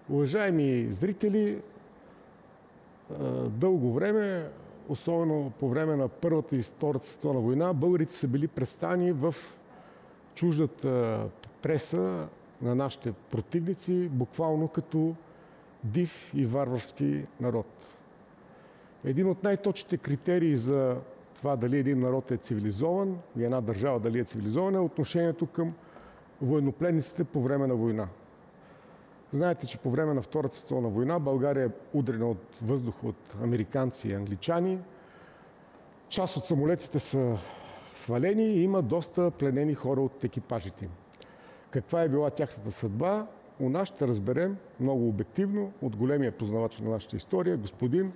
Уважаеми зрители, дълго време, особено по време на Първата и Втората световна война, българите са били представени в чуждата преса на нашите противници, буквално като див и варварски народ. Един от най-точните критерии за това дали един народ е цивилизован и една държава дали е цивилизована е отношението към военнопленниците по време на война. Знаете, че по време на Втората световна война България е удрена от въздуха от американци и англичани. Част от самолетите са свалени и има доста пленени хора от екипажите им. Каква е била тяхната съдба? У нас ще разберем много обективно от големия познавач на нашата история, господин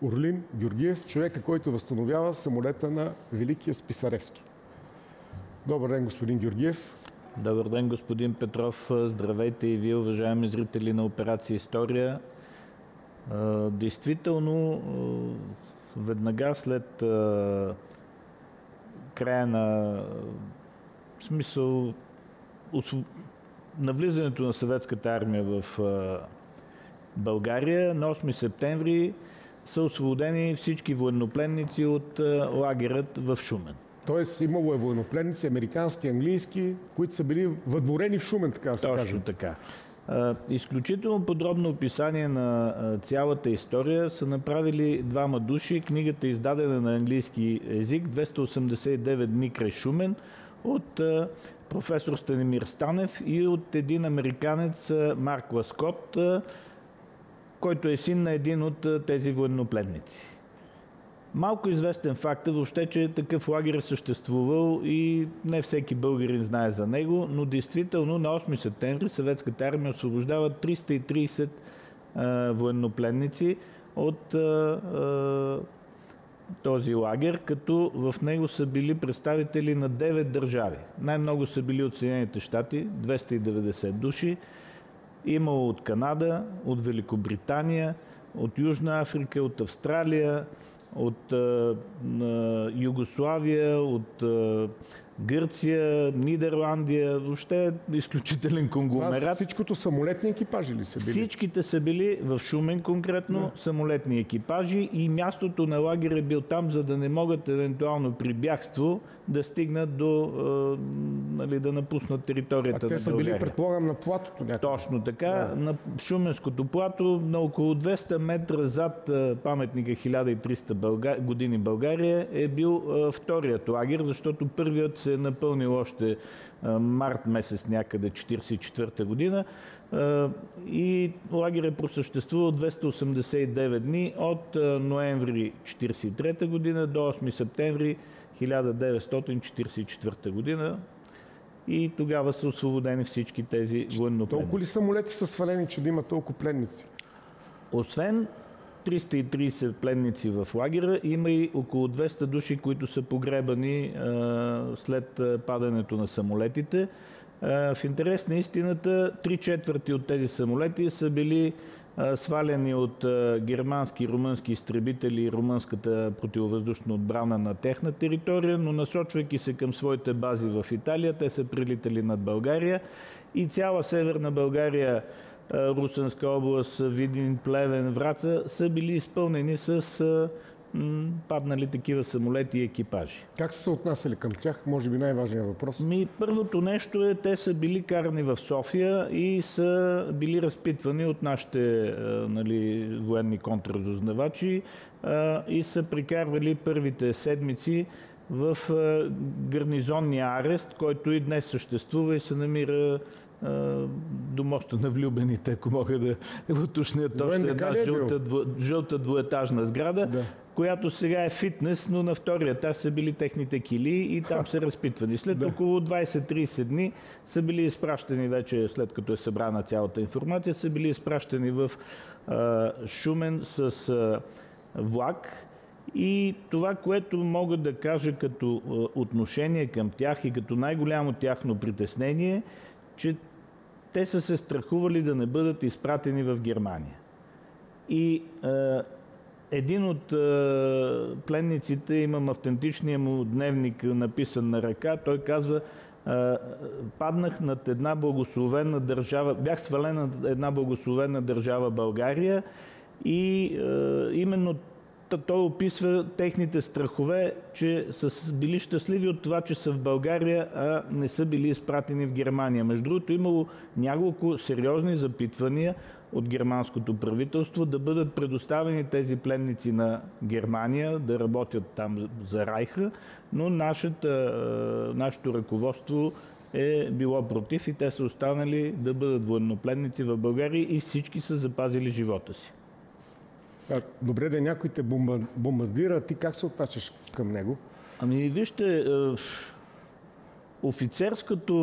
Орлин Георгиев, човека, който възстановява самолета на Великия Списаревски. Добър ден, господин Георгиев. Добър ден, господин Петров. Здравейте и вие, уважаеми зрители на Операция История. Действително, веднага след края на навлизането на съветската армия в България, на 8 септември са освободени всички военнопленници от лагерът в Шумен. Тоест имало е военнопленници, американски, английски, които са били въдворени в Шумен, така да се каже. Точно така. Изключително подробно описание на цялата история са направили двама души. Книгата е издадена на английски език, 289 дни край Шумен, от професор Станимир Станев и от един американец Марк Ласкот, който е син на един от тези военнопленници. Малко известен факт е въобще, че такъв лагер е съществувал и не всеки българин знае за него, но действително на 8 септември съветската армия освобождава 330 военнопленници от този лагер, като в него са били представители на 9 държави. Най-много са били от Съединените щати, 290 души, имало от Канада, от Великобритания, от Южна Африка, от Австралия, от Югославия, от Гърция, Нидерландия, въобще изключителен конгломерат. Всичкото самолетни екипажи ли са били? Всичките са били в Шумен конкретно, самолетни екипажи, и мястото на лагер е бил там, за да не могат евентуално при бягство да стигнат до да напуснат територията на България. А те са били, предполагам, на платото някъде? Точно така, на Шуменското плато, на около 200 метра зад паметника 1300 години България е бил вторият лагер, защото първият се е напълнил още март месец някъде 1944 година и лагер е просъществувал 289 дни от ноември 1943 година до 8 септември 1944 година и тогава са освободени всички тези военнопленници. Толкова ли самолети са свалени, че да има толкова пленници? Освен 330 пленници в лагера, има и около 200 души, които са погребани след падането на самолетите. В интерес на истината, 3/4 от тези самолети са били сваляни от германски и румънски изтребители и румънската противовъздушна отбрана на техна територия, но насочвайки се към своите бази в Италия, те са прилитали над България и цяла северна България, Русенска област, Видин, Плевен, Враца са били изпълнени с паднали такива самолети и екипажи. Как са се отнасяли към тях? Може би най-важният въпрос. Първото нещо е, те са били карани в София и са били разпитвани от нашите военни контрразузнавачи и са прикарвали първите седмици в гарнизонния арест, който и днес съществува и се намира до моста на влюбените, ако мога да уточнят, още една жълта двуетажна сграда, която сега е фитнес, но на втория етаж са били техните кили и там са разпитвани. След около 20-30 дни са били изпращани вече, след като е събрана цялата информация, са били изпращани в Шумен с влак. И това, което мога да кажа като отношение към тях и като най-голямо тяхно притеснение, че те са се страхували да не бъдат изпратени в Германия. И един от пленниците, имам автентичния му дневник написан на ръка, той казва: паднах над една благословена държава, бях свален над една благословена държава България и именно той описва техните страхове, че са били щастливи от това, че са в България, а не са били изпратени в Германия. Между другото, имало няколко сериозни запитвания от германското правителство да бъдат предоставени тези пленници на Германия, да работят там за Райха, но нашето ръководство е било против и те са останали да бъдат военнопленници в България и всички са запазили живота си. Добре, да някой те бомбардира, ти как се отнасяш към него? Ами вижте, офицерското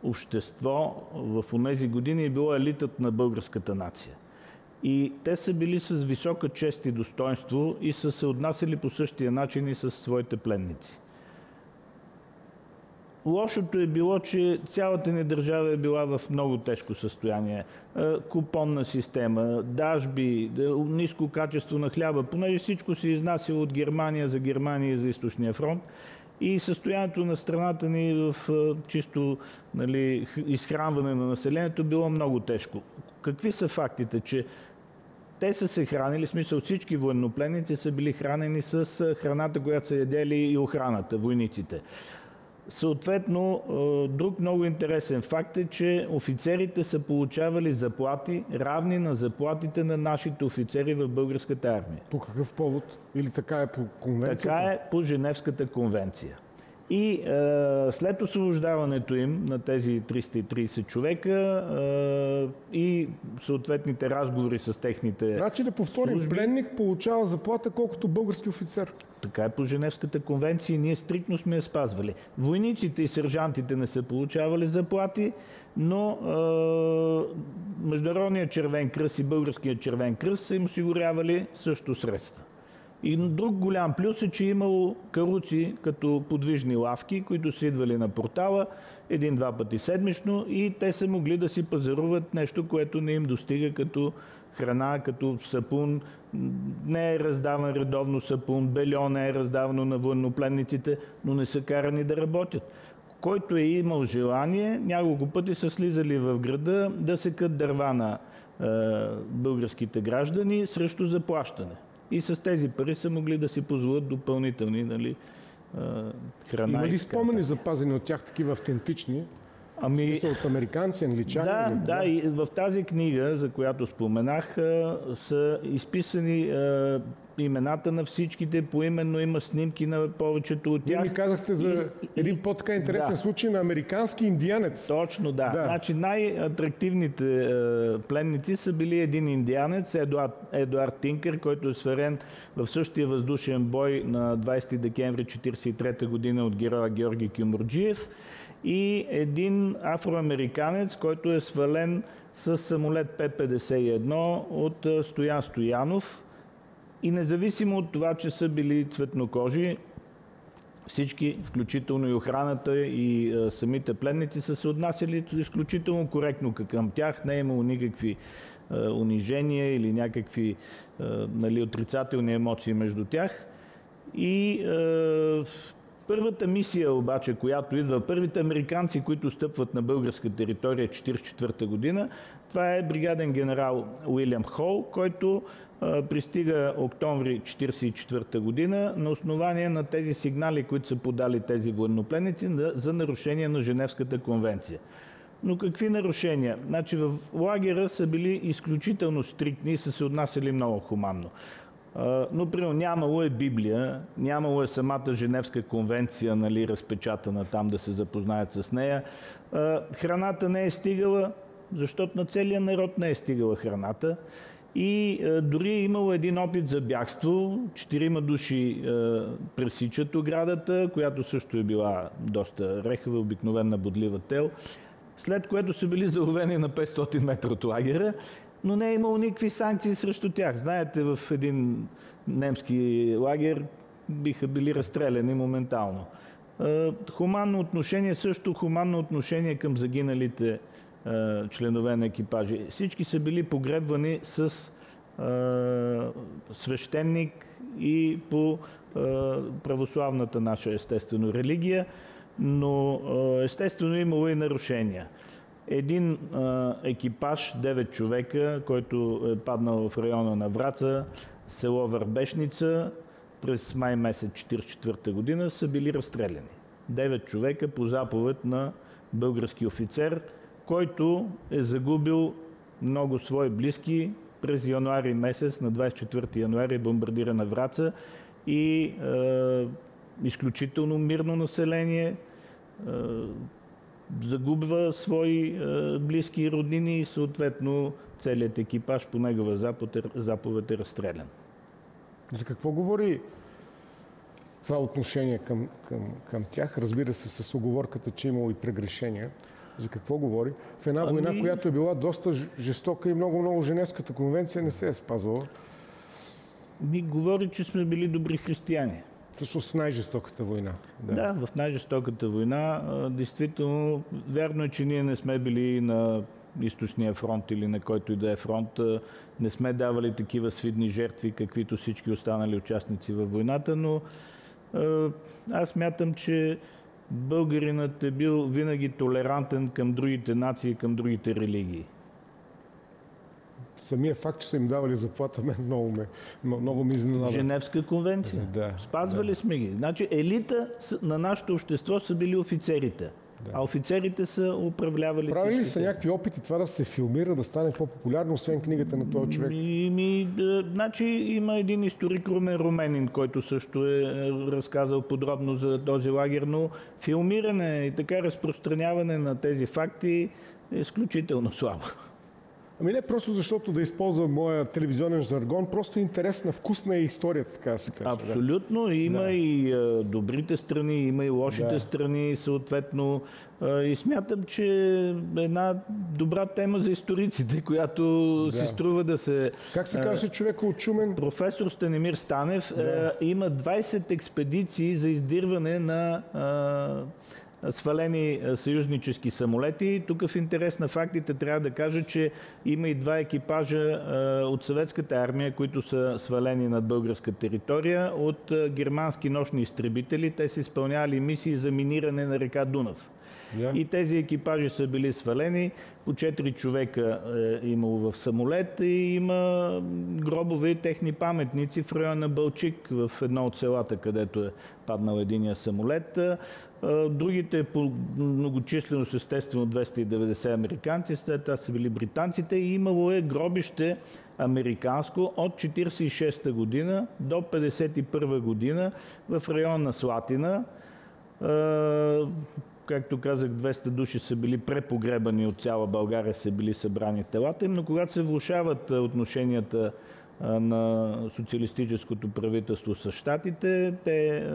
общество в онези години е било елитът на българската нация. И те са били с висока чест и достоинство и са се отнасяли по същия начин и с своите пленници. Лошото е било, че цялата ни държава е била в много тежко състояние. Купонна система, дажби, ниско качество на хляба, понеже всичко се изнасяло от Германия и за Източния фронт. И състоянието на страната ни в чисто изхранване на населението било много тежко. Какви са фактите? Че те са се хранили, в смисъл всички военнопленници са били хранени с храната, която са ядели и охраната, войниците. Съответно, друг много интересен факт е, че офицерите са получавали заплати, равни на заплатите на нашите офицери в българската армия. По какъв повод? Или така е по конвенцията? Така е по Женевската конвенция. И след освобождаването им на тези 330 човека и съответните разговори с техните Значи да повторим, служби, пленник получава заплата колкото български офицер. Така е по Женевската конвенция и ние стриктно сме я спазвали. Войниците и сержантите не са получавали заплати, но Международният червен кръст и Българският червен кръст са им осигурявали също средства. И друг голям плюс е, че имало каруци като подвижни лавки, които са идвали на портала един-два пъти седмично и те са могли да си пазаруват нещо, което не им достига като храна, като сапун. Не е раздаван редовно сапун, бельо не е раздавано на военнопленниците, но не са карани да работят. Който е имал желание, няколко пъти са слизали в града да секат дърва на българските граждани срещу заплащане. И с тези пари са могли да си позволят допълнителни храна. Има ли спомени запазени от тях такива автентични? Са от американци, англичани? Да, и в тази книга, за която споменах, са изписани имената на всичките, поименно има снимки на повечето от тях. Вие ми казахте за един по-така интересен случай на американски индианец. Точно, да. Значи най-атрактивните пленници са били един индианец, Едуард Тинкър, който е сварен в същия въздушен бой на 20 декември 1943 година от героя Георги Кюмюрджиев, и един афроамериканец, който е свален с самолет П-51 от Стоян Стоянов. И независимо от това, че са били цветнокожи, всички, включително и охраната и самите пленници, са се отнасяли изключително коректно към тях. Не е имало никакви унижения или някакви отрицателни емоции между тях. И първата мисия обаче, която идва, първите американци, които стъпват на българска територия 1944 година, това е бригаден генерал Уилям Хол, който пристига октомври 1944 година на основание на тези сигнали, които са подали тези военнопленници за нарушение на Женевската конвенция. Но какви нарушения? Значи в лагера са били изключително стриктни и са се отнасяли много хуманно. Но, примерно, нямало е Библия, нямало е самата Женевска конвенция, разпечатана там да се запознаят с нея. Храната не е стигала, защото на целия народ не е стигала храната. И дори е имало един опит за бягство. 4 души пресичат оградата, която също е била доста рехава, обикновена бодлива тел, след което са били заловени на 500 метра от лагера, но не е имало никакви санкции срещу тях. Знаете, в един немски лагер биха били разстреляни моментално. Хуманно отношение, също хуманно отношение към загиналите членове на екипажи. Всички са били погребвани с свещеник и по православната наша естествено религия, но естествено имало и нарушения. Един екипаж, 9 човека, който е паднал в района на Враца, село Върбешница, през май месец 1944 година са били разстреляни. 9 човека по заповед на български офицер, който е загубил много свои близки. През януари месец, на 24 януари, е бомбардирана Враца и изключително мирно население загубва свои близки и роднини и съответно целият екипаж по негова заповед е разстрелян. За какво говори това отношение към тях? Разбира се, с уговорката, че имало и прегрешения. За какво говори? В една война, която е била доста жестока и много Женевската конвенция не се е спазвала. Говори, че сме били добри християни. Всъщност най-жестоката война. Да, в най-жестоката война. Действително, вярно е, че ние не сме били на източния фронт или на който и да е фронт. Не сме давали такива свидни жертви, каквито всички останали участници във войната, но аз мятам, че българинът е бил винаги толерантен към другите нации, към другите религии. Самия факт, че са им давали заплата, много ме изненада. Женевска конвенция. Да, Спазвали сме ги. Значи елита на нашето общество са били офицерите. Да. А офицерите са управлявали. Правили ли са някакви опити това да се филмира, да стане по-популярно, освен книгата на този човек? Значи има един историк Румен Руменин, който също е разказал подробно за този лагер, но филмиране и така разпространяване на тези факти е изключително слабо. Ами не просто защото да използвам моя телевизионен жаргон, просто интересна, вкусна е историята, така да се каже. Абсолютно. Има и добрите страни, има и лошите страни, съответно. И смятам, че една добра тема за историците, която си струва да се... Как се каже човека от Шумен? Професор Станимир Станев има 20 експедиции за издирване на свалени съюзнически самолети. Тук в интерес на фактите трябва да кажа, че има и 2 екипажа от съветската армия, които са свалени над българска територия от германски нощни изтребители. Те са изпълнявали мисии за миниране на река Дунав. И тези екипажи са били свалени. По 4 човека е имало в самолет и има гробове и техни паметници в района на Бълчик, в едно от селата, където е паднал единия самолет. Другите по многочисленост, естествено 290 американци, след това са били британците и имало е гробище американско от 1946 година до 1951 година в района на Слатина. Както казах, 200 души са били препогребани от цяла България, са били събрани телата им, но когато се влошават отношенията на социалистическото правителство с щатите, те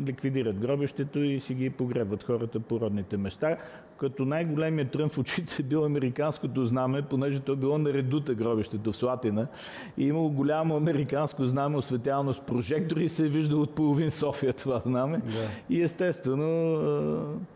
ликвидират гробището и си ги погребват хората по родните места. Като най-големият трън в очите е бил американското знаме, понеже то било на редута гробището в Слатина. И имало голямо американско знаме, осветявано с прожектори и се е виждало от половин София това знаме. И естествено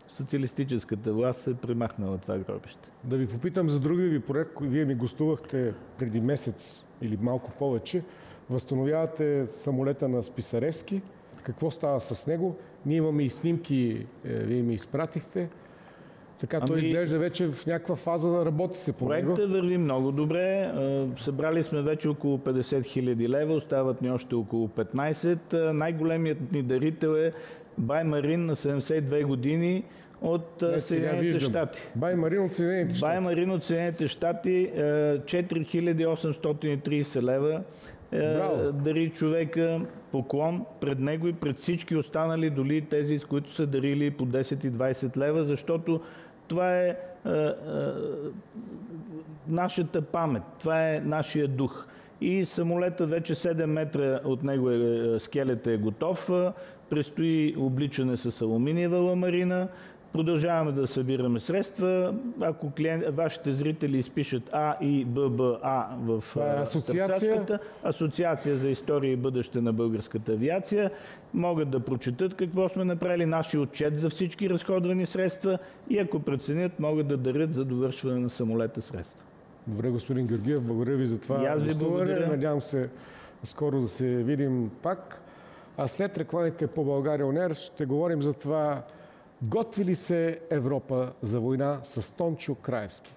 социалистическата власт се премахнала това гробище. Да ви попитам за другия ви проект, вие ми гостувахте преди месец или малко повече. Възстановявате самолета на Списаревски. Какво става с него? Ние имаме и снимки, вие ми изпратихте. Така той изглежда вече в някаква фаза да работи се по него. Проектът върви много добре. Събрали сме вече около 50 000 лева, остават ни още около 15. Най-големият ни дарител е Баймарин на 72 години от Съединените щати. Баймарин от Съединените щати. Баймарин от Съединените щати 4830 лева. Дари човека, поклон пред него и пред всички останали, доли тези, с които са дарили по 10 и 20 лева, защото това е нашата памет, това е нашия дух. И самолетът вече 7 метра от него скелета е готов, предстои обличане с алуминиева ламарина. Продължаваме да събираме средства. Ако вашите зрители изпишат А и ББА в Асоциация за история и бъдеще на българската авиация, могат да прочетат какво сме направили, нашия отчет за всички разходвани средства и ако преценят, могат да дарят за довършване на самолета средства. Добре, господин Георгиев, благодаря ви за това гостуване. Надявам се скоро да се видим пак. А след рекламите по България ОНЕР ще говорим за това готви ли се Европа за война с Тончо Краевски.